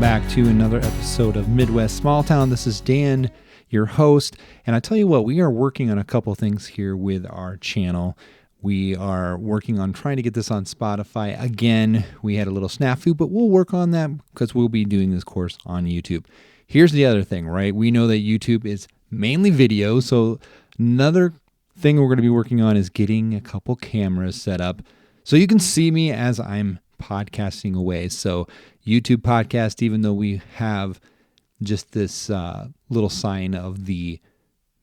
welcome back to another episode of Midwest Small Town. This is Dan, your host, and I tell you what, we are working on a couple things here with our channel. We are working on trying to get this on Spotify. Again, we had a little snafu, but we'll work on that because we'll be doing this course on YouTube. Here's the other thing, right? We know that YouTube is mainly video, so another thing we're going to be working on is getting a couple cameras set up so you can see me as I'm podcasting away. So YouTube podcast, even though we have just this little sign of the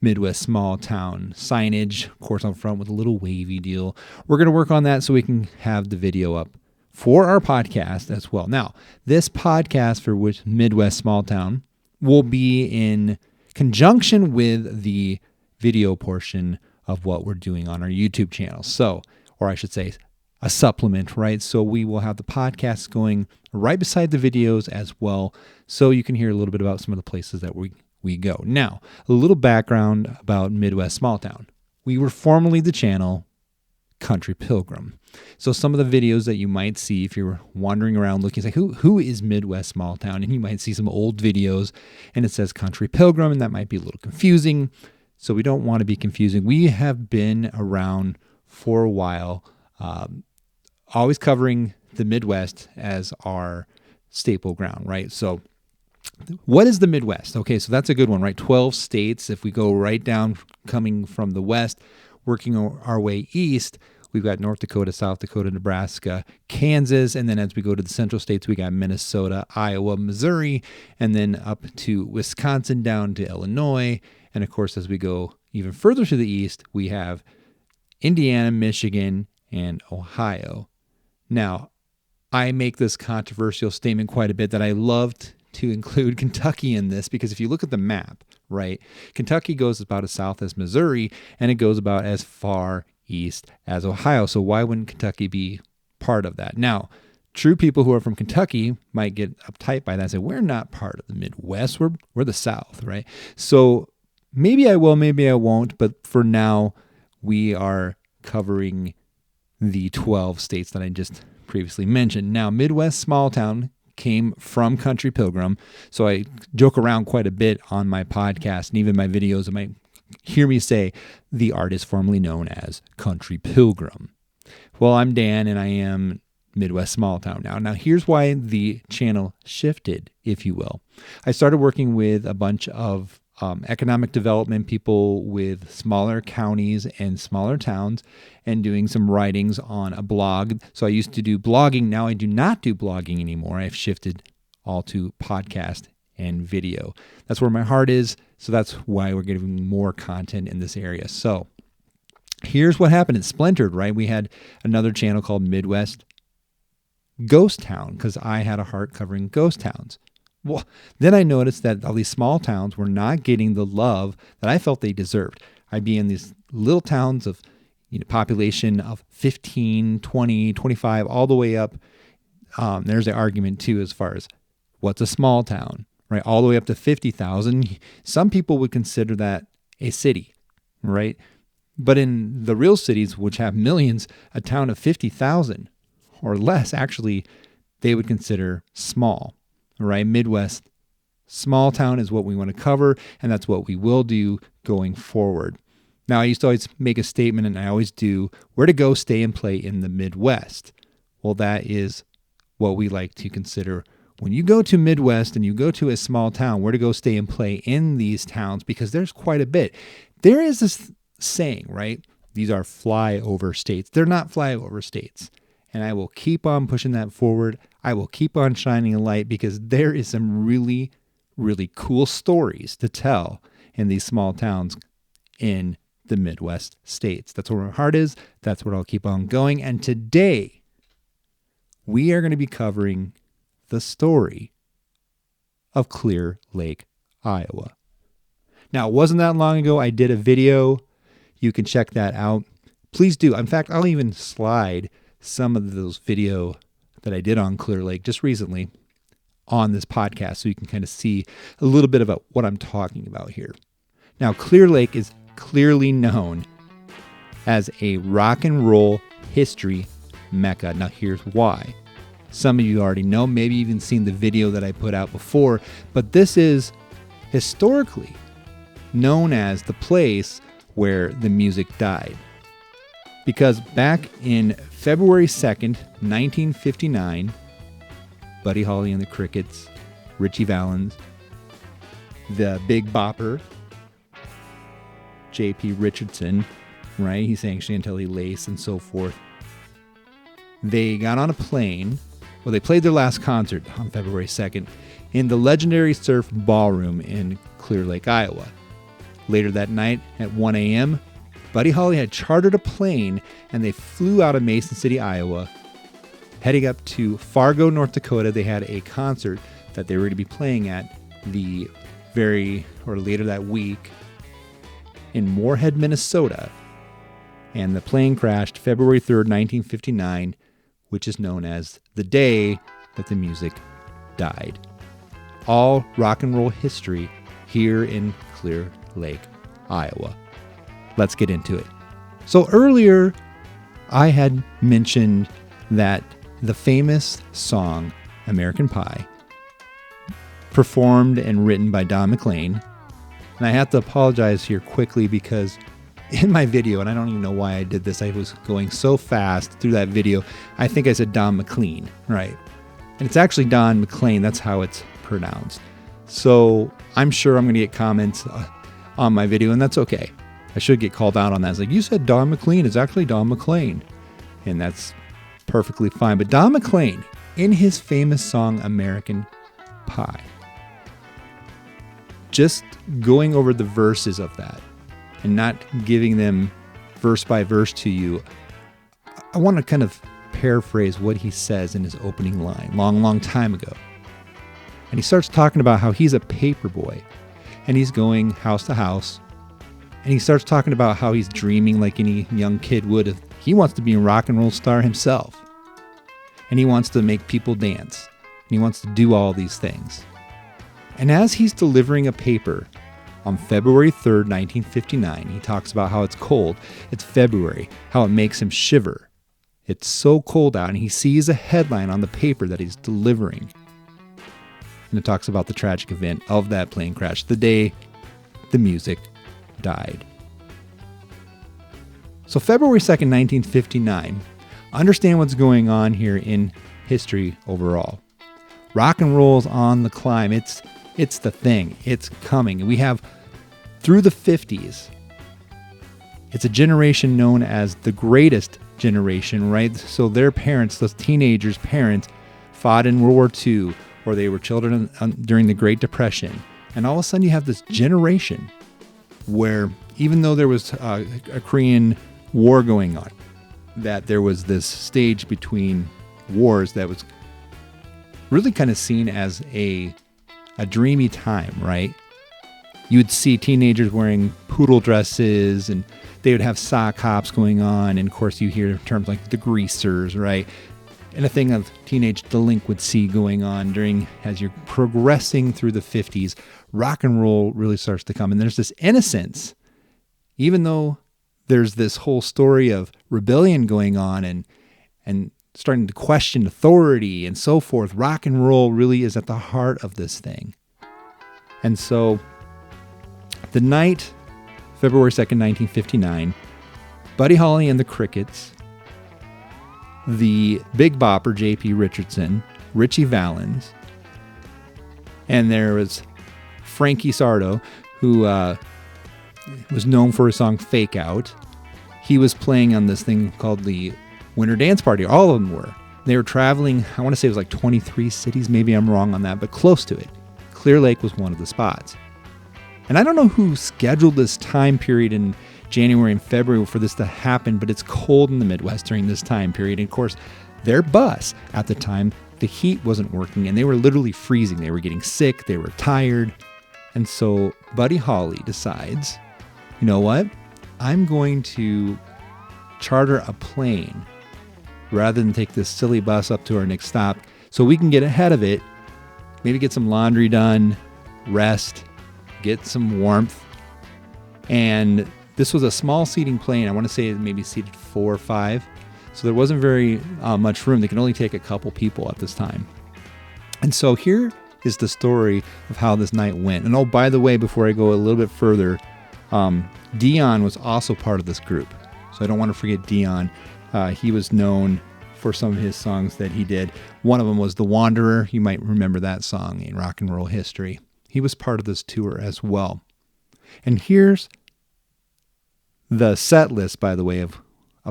Midwest Small Town signage, of course, on front with a little wavy deal, we're going to work on that so we can have the video up for our podcast as well. Now, this podcast for which Midwest Small Town will be in conjunction with the video portion of what we're doing on our YouTube channel. So, or I should say, a supplement, right? So we will have the podcast going right beside the videos as well, so you can hear a little bit about some of the places that we go. Now, a little background about Midwest Small Town. We were formerly the channel Country Pilgrim. So some of the videos that you might see if you're wandering around looking, like who is Midwest Small Town? And you might see some old videos and it says Country Pilgrim, and that might be a little confusing. So we don't want to be confusing. We have been around for a while, always covering the Midwest as our staple ground, right? So what is the Midwest? Okay, so that's a good one, right? 12 states. If we go right down, coming from the west, working our way east, we've got North Dakota, South Dakota, Nebraska, Kansas, and then as we go to the central states, we got Minnesota, Iowa, Missouri, and then up to Wisconsin, down to Illinois. And of course, as we go even further to the east, we have Indiana, Michigan, and Ohio. Now, I make this controversial statement quite a bit that I loved to include Kentucky in this, because if you look at the map, right, Kentucky goes about as south as Missouri, and it goes about as far east as Ohio. So why wouldn't Kentucky be part of that? Now, true people who are from Kentucky might get uptight by that and say, we're not part of the Midwest, we're the South, right? So maybe I will, maybe I won't, but for now, we are covering the 12 states that I just previously mentioned. Now, Midwest Small Town came from Country Pilgrim, so I joke around quite a bit on my podcast, and even my videos, you might hear me say the art is formerly known as Country Pilgrim. Well, I'm Dan, and I am Midwest Small Town now. Now, here's why the channel shifted, if you will. I started working with a bunch of economic development people with smaller counties and smaller towns, and doing some writings on a blog. So I used to do blogging. Now I do not do blogging anymore. I've shifted all to podcast and video. That's where my heart is. So that's why we're getting more content in this area. So here's what happened. It splintered, right? We had another channel called Midwest Ghost Town, because I had a heart covering ghost towns. Well, then I noticed that all these small towns were not getting the love that I felt they deserved. I'd be in these little towns of, population of 15, 20, 25, all the way up. There's the argument too, as far as what's a small town, right? All the way up to 50,000. Some people would consider that a city, right? But in the real cities, which have millions, a town of 50,000 or less, actually, they would consider small. Right? Midwest Small Town is what we want to cover, and that's what we will do going forward. Now, I used to always make a statement, and I always do, where to go, stay, and play in the Midwest. Well, that is what we like to consider. When you go to Midwest and you go to a small town, where to go, stay, and play in these towns, because there's quite a bit. There is this saying, right? These are flyover states. They're not flyover states. And I will keep on pushing that forward. I will keep on shining a light, because there is some really, really cool stories to tell in these small towns in the Midwest states. That's where my heart is. That's where I'll keep on going. And today, we are going to be covering the story of Clear Lake, Iowa. Now, it wasn't that long ago I did a video. You can check that out. Please do. In fact, I'll even slide some of those video that I did on Clear Lake just recently on this podcast, so you can kind of see a little bit about what I'm talking about here. Now, Clear Lake is clearly known as a rock and roll history mecca. Now, here's why. Some of you already know, maybe even seen the video that I put out before, but this is historically known as the place where the music died. Because back in February 2nd, 1959, Buddy Holly and the Crickets, Ritchie Valens, the Big Bopper, J.P. Richardson, right? He sang Chantilly Lace and so forth. They got on a plane. Well, they played their last concert on February 2nd in the legendary Surf Ballroom in Clear Lake, Iowa. Later that night at 1 a.m., Buddy Holly had chartered a plane and they flew out of Mason City, Iowa. Heading up to Fargo, North Dakota, they had a concert that they were going to be playing at later that week in Moorhead, Minnesota. And the plane crashed February 3rd, 1959, which is known as the day that the music died. All rock and roll history here in Clear Lake, Iowa. Let's get into it. So earlier, I had mentioned that the famous song American Pie, performed and written by Don McLean, and I have to apologize here quickly because in my video, and I don't even know why I did this, I was going so fast through that video, I think I said Don McLean, right? And it's actually Don McLean, that's how it's pronounced. So I'm sure I'm going to get comments on my video, and that's okay. I should get called out on that. It's like, you said Don McLean, it's actually Don McLean. And that's perfectly fine. But Don McLean, in his famous song American Pie, just going over the verses of that and not giving them verse by verse to you, I want to kind of paraphrase what he says in his opening line, long time ago. And he starts talking about how he's a paper boy and he's going house to house. And he starts talking about how he's dreaming like any young kid would. He wants to be a rock and roll star himself. And he wants to make people dance. And he wants to do all these things. And as he's delivering a paper on February 3rd, 1959, he talks about how it's cold. It's February, how it makes him shiver. It's so cold out, and he sees a headline on the paper that he's delivering. And it talks about the tragic event of that plane crash, the day the music died. So February 2nd, 1959, understand what's going on here in history overall. Rock and roll's on the climb. It's the thing. It's coming. We have through the 50s. It's a generation known as the greatest generation, right? So their parents, those teenagers' parents, fought in World War II, or they were children during the Great Depression. And all of a sudden you have this generation where even though there was a Korean War going on, that there was this stage between wars that was really kind of seen as a dreamy time, right? You would see teenagers wearing poodle dresses and they would have sock hops going on. And of course you hear terms like the greasers, right? And a thing of teenage delinquency going on as you're progressing through the 50s, rock and roll really starts to come. And there's this innocence, even though there's this whole story of rebellion going on and starting to question authority and so forth. Rock and roll really is at the heart of this thing. And so the night, February 2nd, 1959, Buddy Holly and the Crickets, the Big Bopper, J.P. Richardson, Ritchie Valens, and there was Frankie Sardo, who was known for his song Fake Out. He was playing on this thing called the Winter Dance Party. All of them were. They were traveling, I want to say it was like 23 cities. Maybe I'm wrong on that, but close to it. Clear Lake was one of the spots. And I don't know who scheduled this time period in January and February for this to happen, but it's cold in the Midwest during this time period. And of course, their bus at the time, the heat wasn't working and they were literally freezing. They were getting sick. They were tired. And so Buddy Holly decides, you know what? I'm going to charter a plane rather than take this silly bus up to our next stop so we can get ahead of it, maybe get some laundry done, rest, get some warmth. And this was a small seating plane. I want to say it maybe seated 4 or 5. So there wasn't very much room. They could only take a couple people at this time. And so here is the story of how this night went. And oh, by the way, before I go a little bit further, Dion was also part of this group. So I don't want to forget Dion. He was known for some of his songs that he did. One of them was The Wanderer. You might remember that song in rock and roll history. He was part of this tour as well. And here's the set list, by the way, of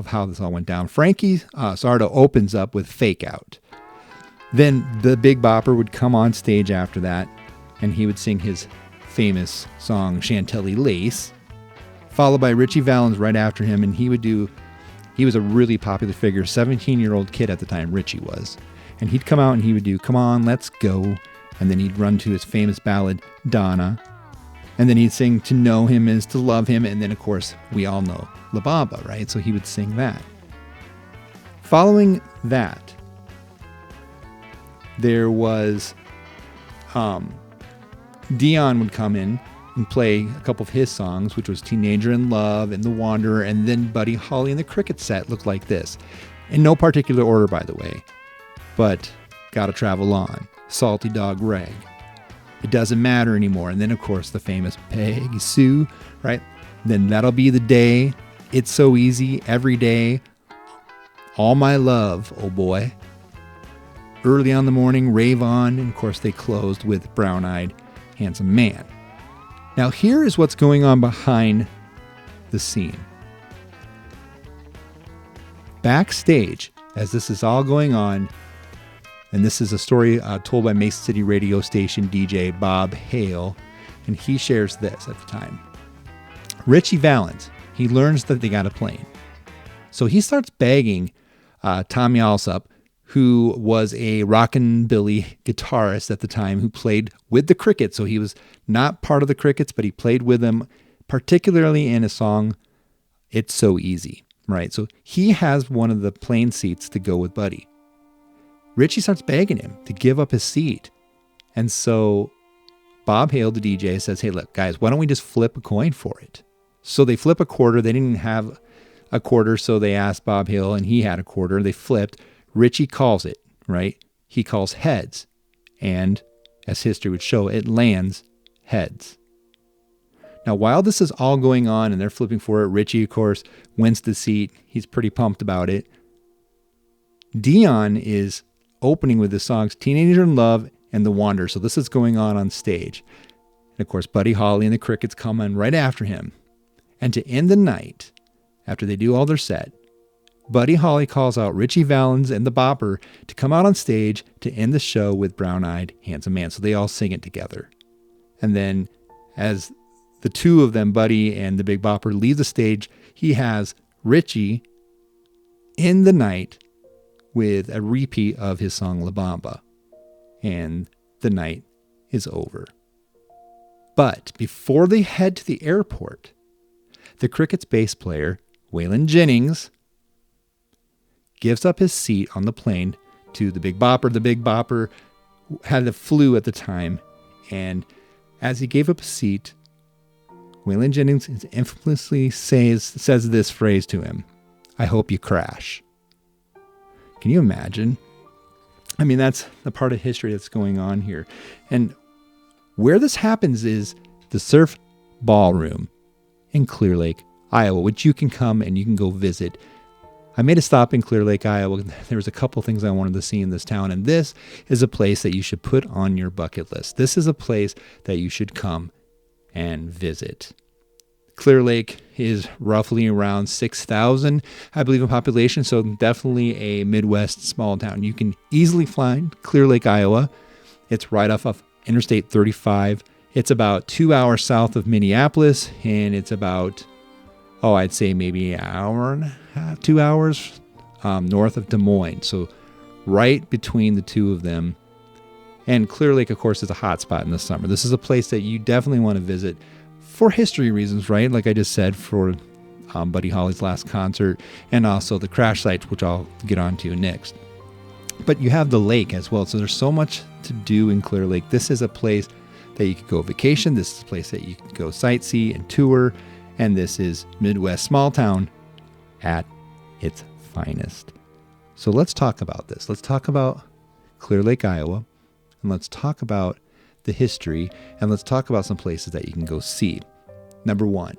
how this all went down. Frankie Sardo opens up with Fake Out. Then the Big Bopper would come on stage after that, and he would sing his famous song Chantilly Lace, followed by Richie Valens right after him, and he was a really popular figure, 17-year-old kid at the time, Richie was. And he'd come out and he would do Come On, Let's Go, and then he'd run to his famous ballad, Donna, and then he'd sing To Know Him Is to Love Him, and then of course, we all know La Bamba, right? So he would sing that. Following that, there was Dion would come in and play a couple of his songs, which was Teenager in Love and The Wanderer, and then Buddy Holly and the Cricket set looked like this. In no particular order, by the way, but Gotta Travel On, Salty Dog Rag, It Doesn't Matter Anymore, and then of course the famous Peggy Sue, right? Then That'll Be the Day, It's So Easy, Every Day, All My Love, Oh Boy, Early on the Morning, Rave On, and of course they closed with Brown Eyed Handsome Man. Now here is what's going on behind the scene. Backstage, as this is all going on, and this is a story told by Mason City radio station DJ Bob Hale, and he shares this at the time. Richie Valens, he learns that they got a plane. So he starts begging Tommy Alsop, who was a rockabilly guitarist at the time, who played with the Crickets. So he was not part of the Crickets, but he played with them, particularly in a song, It's So Easy, right? So he has one of the plane seats to go with Buddy. Richie starts begging him to give up his seat. And so Bob Hale, the DJ, says, hey, look, guys, why don't we just flip a coin for it? So they flip a quarter. They didn't have a quarter, so they asked Bob Hale, and he had a quarter. They flipped. Richie calls it, right? He calls heads. And as history would show, it lands heads. Now, while this is all going on and they're flipping for it, Richie, of course, wins the seat. He's pretty pumped about it. Dion is opening with the songs Teenager in Love and The Wanderer. So this is going on stage. And of course, Buddy Holly and the Crickets come in right after him. And to end the night, after they do all their set, Buddy Holly calls out Richie Valens and the Bopper to come out on stage to end the show with Brown Eyed Handsome Man. So they all sing it together. And then as the two of them, Buddy and the Big Bopper, leave the stage, he has Richie end the night with a repeat of his song La Bamba. And the night is over. But before they head to the airport, the Crickets bass player, Waylon Jennings, gives up his seat on the plane to the Big Bopper. The Big Bopper had the flu at the time, and as he gave up his seat, Waylon Jennings infamously says this phrase to him, I hope you crash. Can you imagine? I mean, that's the part of history that's going on here. And where this happens is the Surf Ballroom in Clear Lake, Iowa, which you can come and you can go visit. I made a stop in Clear Lake, Iowa. There was a couple things I wanted to see in this town, and this is a place that you should put on your bucket list. This is a place that you should come and visit. Clear Lake is roughly around 6,000, I believe, in population, so definitely a Midwest small town. You can easily find Clear Lake, Iowa. It's right off of Interstate 35. It's about 2 hours south of Minneapolis, and it's about, I'd say maybe an hour and a half, 2 hours north of Des Moines. So right between the two of them. And Clear Lake, of course, is a hot spot in the summer. This is a place that you definitely want to visit for history reasons, right? Like I just said, for Buddy Holly's last concert, and also the crash sites, which I'll get onto next. But you have the lake as well. So there's so much to do in Clear Lake. This is a place that you could go vacation. This is a place that you could go sightsee and tour. And this is Midwest small town at its finest. So let's talk about this. Let's talk about Clear Lake, Iowa, and let's talk about the history, and let's talk about some places that you can go see. Number one,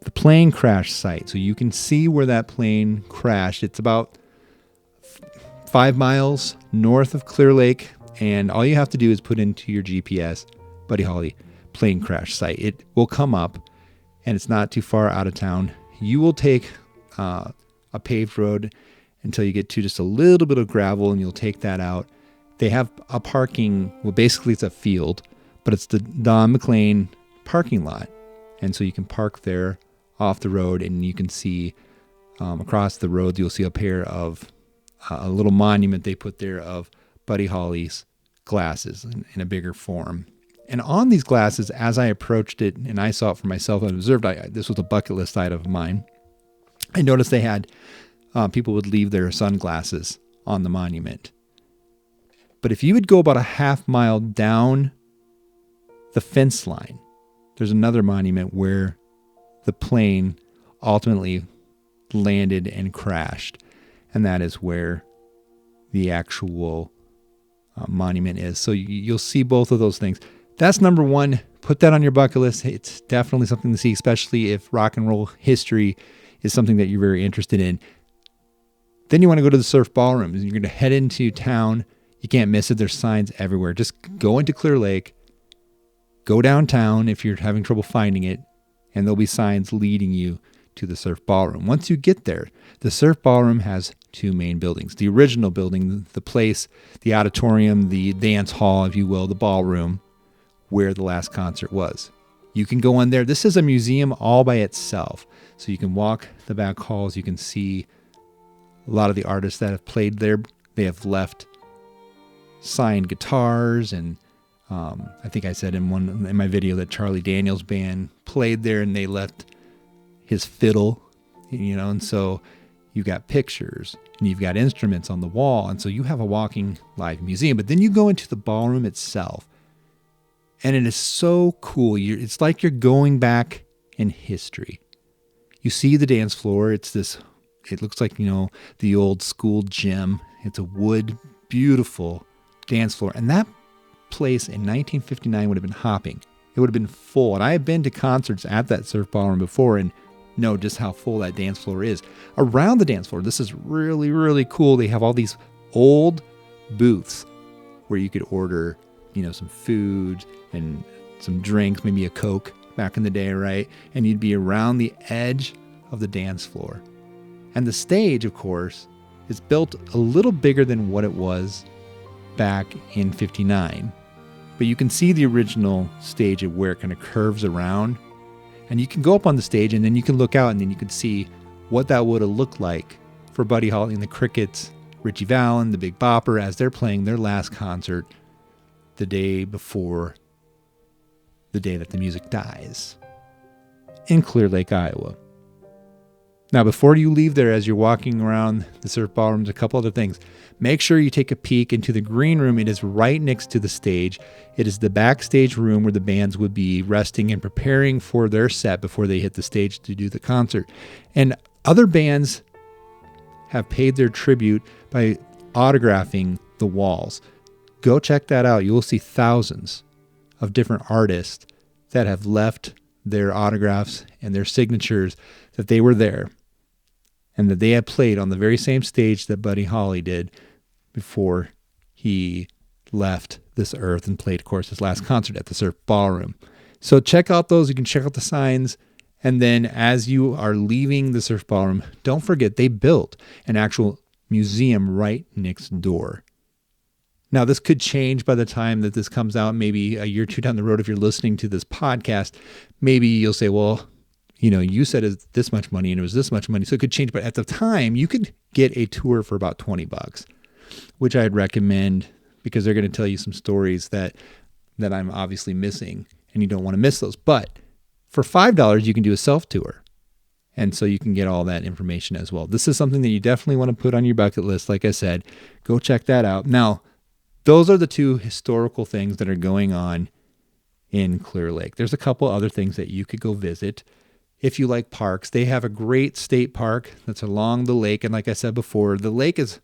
the plane crash site. So you can see where that plane crashed. It's about 5 miles north of Clear Lake, and all you have to do is put into your GPS, Buddy Holly plane crash site. It will come up, and it's not too far out of town. You will take a paved road until you get to just a little bit of gravel, and you'll take that out. They have a parking, well, basically it's a field, but it's the Don McLean parking lot. And so you can park there off the road, and you can see across the road, you'll see a pair of a little monument they put there of Buddy Holly's glasses in a bigger form. And on these glasses, as I approached it and I saw it for myself and observed, this was a bucket list item of mine. I noticed they had people would leave their sunglasses on the monument. But if you would go about a half mile down the fence line, there's another monument where the plane ultimately landed and crashed. And that is where the actual monument is. So you'll see both of those things. That's number one. Put that on your bucket list. It's definitely something to see, especially if rock and roll history is something that you're very interested in. Then you want to go to the Surf Ballroom. You're going to head into town. You can't miss it. There's signs everywhere. Just go into Clear Lake. Go downtown if you're having trouble finding it, and there'll be signs leading you to the Surf Ballroom. Once you get there, the Surf Ballroom has two main buildings. The original building, the place, the auditorium, the dance hall, if you will, the ballroom, where the last concert was. You can go in there. This is a museum all by itself. So you can walk the back halls. You can see a lot of the artists that have played there. They have left signed guitars, and I think I said in my video that Charlie Daniels band played there, and they left his fiddle, and so you've got pictures and you've got instruments on the wall, and so you have a walking live museum. But then you go into the ballroom itself, and it is so cool. It's like you're going back in history. You see the dance floor. It looks like, the old school gym. It's a wood, beautiful dance floor. And that place in 1959 would have been hopping. It would have been full. And I have been to concerts at that Surf Ballroom before and know just how full that dance floor is. Around the dance floor, this is really, really cool. They have all these old booths where you could order, some food and some drinks, maybe a Coke back in the day, right? And you'd be around the edge of the dance floor. And the stage, of course, is built a little bigger than what it was back in 59. But you can see the original stage of where it kind of curves around. And you can go up on the stage, and then you can look out, and then you can see what that would have looked like for Buddy Holly and the Crickets, Richie Valens, the Big Bopper, as they're playing their last concert the day before the day that the music dies in Clear Lake, Iowa. Now, before you leave there, as you're walking around the Surf Ballroom, a couple other things. Make sure you take a peek into the green room. It is right next to the stage. It is the backstage room where the bands would be resting and preparing for their set before they hit the stage to do the concert. And other bands have paid their tribute by autographing the walls. Go check that out. You will see thousands of different artists that have left their autographs and their signatures that they were there and that they had played on the very same stage that Buddy Holly did before he left this earth and played, of course, his last concert at the Surf Ballroom. So check out those. You can check out the signs. And then as you are leaving the Surf Ballroom, don't forget they built an actual museum right next door. Now, this could change by the time that this comes out, maybe a year or two down the road. If you're listening to this podcast, maybe you'll say, well, you said it's this much money and it was this much money. So it could change. But at the time, you could get a tour for about $20, which I'd recommend because they're going to tell you some stories that I'm obviously missing and you don't want to miss those. But for $5, you can do a self-tour. And so you can get all that information as well. This is something that you definitely want to put on your bucket list. Like I said, go check that out. Now, those are the two historical things that are going on in Clear Lake. There's a couple other things that you could go visit. if you like parks, they have a great state park that's along the lake. And like I said before, the lake is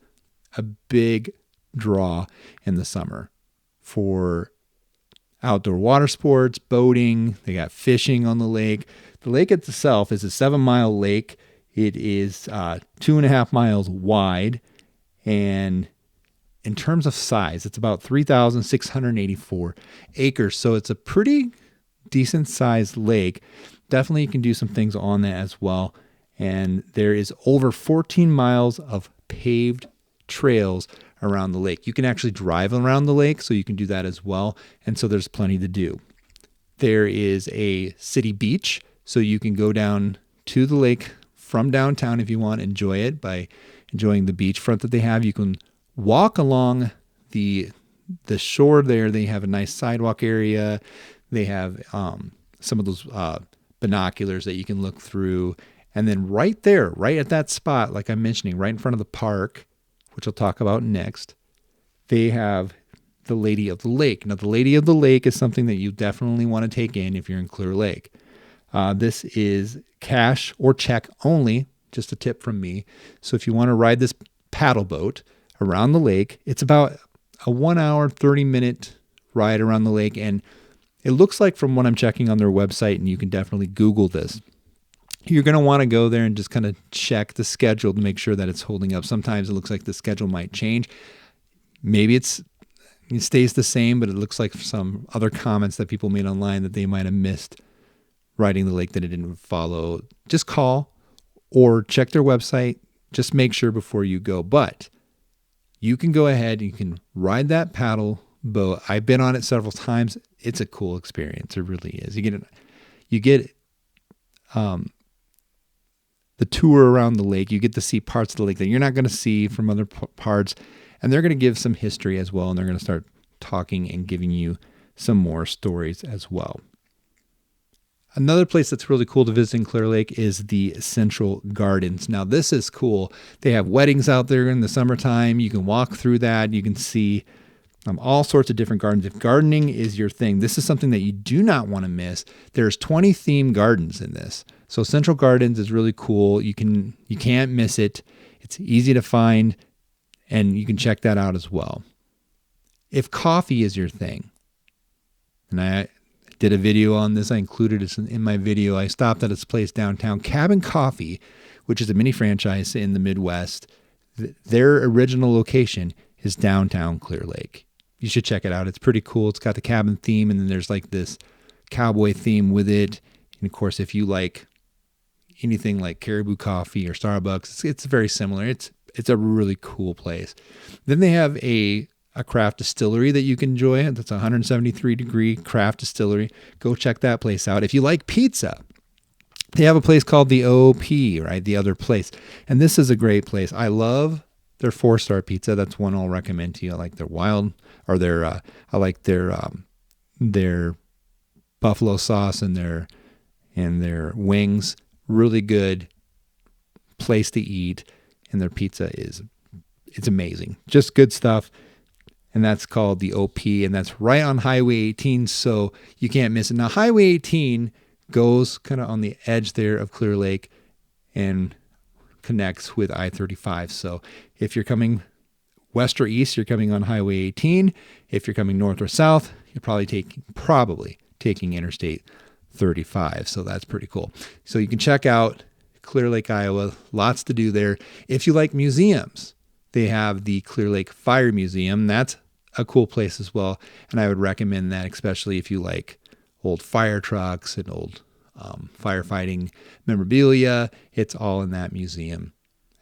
a big draw in the summer for outdoor water sports, boating. They got fishing on the lake. The lake itself is a 7-mile lake. It is 2.5 miles wide. And in terms of size, it's about 3,684 acres. So it's a pretty decent sized lake. Definitely you can do some things on that as well. And there is over 14 miles of paved trails around the lake. You can actually drive around the lake, so you can do that as well. And so there's plenty to do. There is a city beach, so you can go down to the lake from downtown if you want, enjoy it by enjoying the beachfront that they have. You can walk along the shore there. They have a nice sidewalk area. They have some of those binoculars that you can look through. And then right there, right at that spot, like I'm mentioning, right in front of the park, which I'll talk about next, they have the Lady of the Lake. Now, the Lady of the Lake is something that you definitely want to take in if you're in Clear Lake. This is cash or check only, just a tip from me. So if you want to ride this paddle boat around the lake, it's about a 1 hour, 30-minute ride around the lake. And it looks like, from what I'm checking on their website, and you can definitely Google this, you're going to want to go there and just kind of check the schedule to make sure that it's holding up. Sometimes it looks like the schedule might change. Maybe it stays the same, but it looks like some other comments that people made online that they might have missed riding the lake that it didn't follow. Just call or check their website. Just make sure before you go. But you can go ahead and you can ride that paddle boat. I've been on it several times. It's a cool experience. It really is. You get the tour around the lake. You get to see parts of the lake that you're not going to see from other parts. And they're going to give some history as well. And they're going to start talking and giving you some more stories as well. Another place that's really cool to visit in Clear Lake is the Central Gardens. Now, this is cool. They have weddings out there in the summertime. You can walk through that. You can see all sorts of different gardens. If gardening is your thing, this is something that you do not want to miss. There's 20 themed gardens in this. So Central Gardens is really cool. You can't miss it. It's easy to find, and you can check that out as well. If coffee is your thing, and I did a video on this, I included it in my video. I stopped at its place downtown, Cabin Coffee, which is a mini franchise in the Midwest. Their original location is downtown Clear Lake. You should check it out. It's pretty cool. It's got the cabin theme, and then there's like this cowboy theme with it. And of course, if you like anything like Caribou Coffee or Starbucks, it's very similar. It's a really cool place. Then they have a craft distillery that you can enjoy. That's a 173-degree craft distillery. Go check that place out. If you like pizza, they have a place called the OP, right? The Other Place. And this is a great place. I love their 4-star pizza. That's one I'll recommend to you. I like their I like their buffalo sauce and their wings. Really good place to eat. And their pizza it's amazing. Just good stuff. And that's called the OP, and that's right on Highway 18, so you can't miss it. Now, Highway 18 goes kind of on the edge there of Clear Lake and connects with I-35. So if you're coming west or east, you're coming on Highway 18. If you're coming north or south, you're probably taking Interstate 35. So that's pretty cool. So you can check out Clear Lake, Iowa. Lots to do there. If you like museums, they have the Clear Lake Fire Museum. That's a cool place as well. And I would recommend that, especially if you like old fire trucks and old firefighting memorabilia. It's all in that museum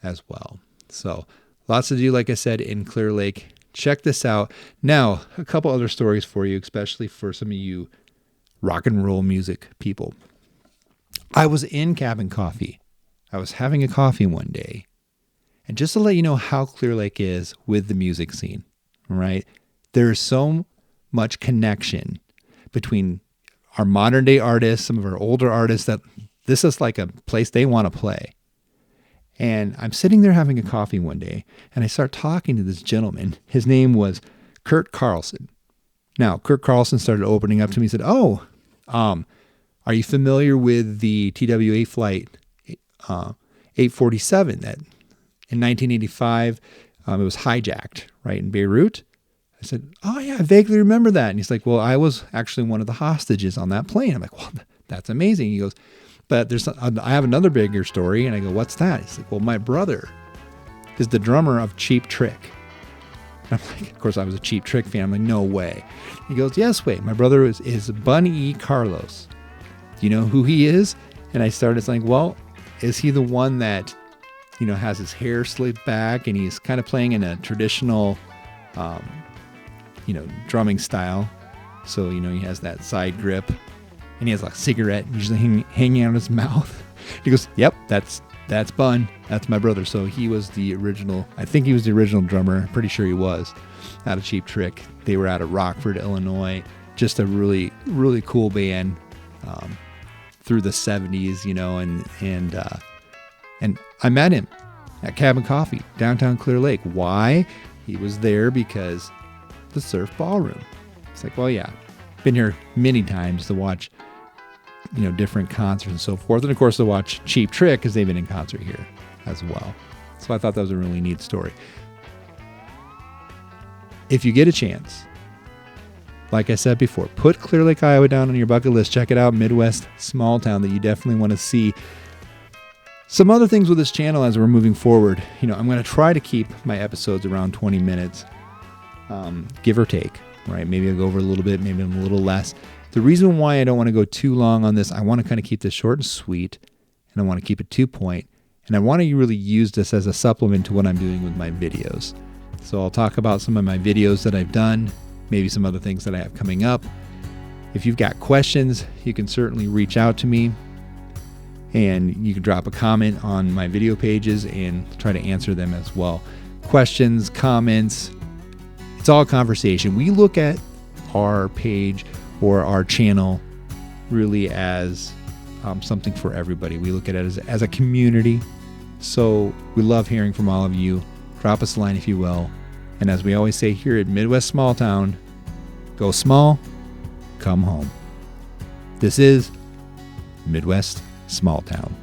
as well. So lots to do, like I said, in Clear Lake. Check this out. Now, a couple other stories for you, especially for some of you rock and roll music people. I was in Cabin Coffee. I was having a coffee one day. And just to let you know how Clear Lake is with the music scene, right? There is so much connection between our modern day artists, some of our older artists, that this is like a place they want to play. And I'm sitting there having a coffee one day, and I start talking to this gentleman. His name was Kurt Carlson. Now, Kurt Carlson started opening up to me. He said, Are you familiar with the TWA flight 847 that in 1985 it was hijacked right in Beirut? I said, oh yeah, I vaguely remember that. And he's like, well, I was actually one of the hostages on that plane. I'm like, well, that's amazing. He goes, but I have another bigger story. And I go, what's that? He's like, well, my brother is the drummer of Cheap Trick. And I'm like, of course, I was a Cheap Trick fan. I'm like, no way. He goes, yes, wait. My brother is Bunny E. Carlos. Do you know who he is? And I started saying, well, is he the one that, has his hair slicked back and he's kind of playing in a traditional, drumming style. So, he has that side grip and he has like a cigarette usually hanging out of his mouth. He goes, yep, that's Bun. That's my brother. So he was the original, I think he was the original drummer. I'm pretty sure he was out of Cheap Trick. They were out of Rockford, Illinois. Just a really, really cool band through the 70s, and I met him at Cabin Coffee, downtown Clear Lake. Why? He was there because the Surf Ballroom. It's like, well, yeah, been here many times to watch, different concerts and so forth. And of course to watch Cheap Trick because they've been in concert here as well. So I thought that was a really neat story. If you get a chance, like I said before, put Clear Lake, Iowa down on your bucket list. Check it out, Midwest small town that you definitely want to see. Some other things with this channel as we're moving forward, I'm going to try to keep my episodes around 20 minutes, give or take, right? Maybe I'll go over a little bit, maybe a little less. The reason why I don't want to go too long on this, I want to kind of keep this short and sweet, and I want to keep it to point, and I want to really use this as a supplement to what I'm doing with my videos. So I'll talk about some of my videos that I've done, maybe some other things that I have coming up. If you've got questions, you can certainly reach out to me, and you can drop a comment on my video pages and try to answer them as well. Questions, comments, it's all conversation. We look at our page or our channel really as something for everybody. We look at it as a community. So we love hearing from all of you. Drop us a line if you will. And as we always say here at Midwest Small Town, go small, come home. This is Midwest Small Town.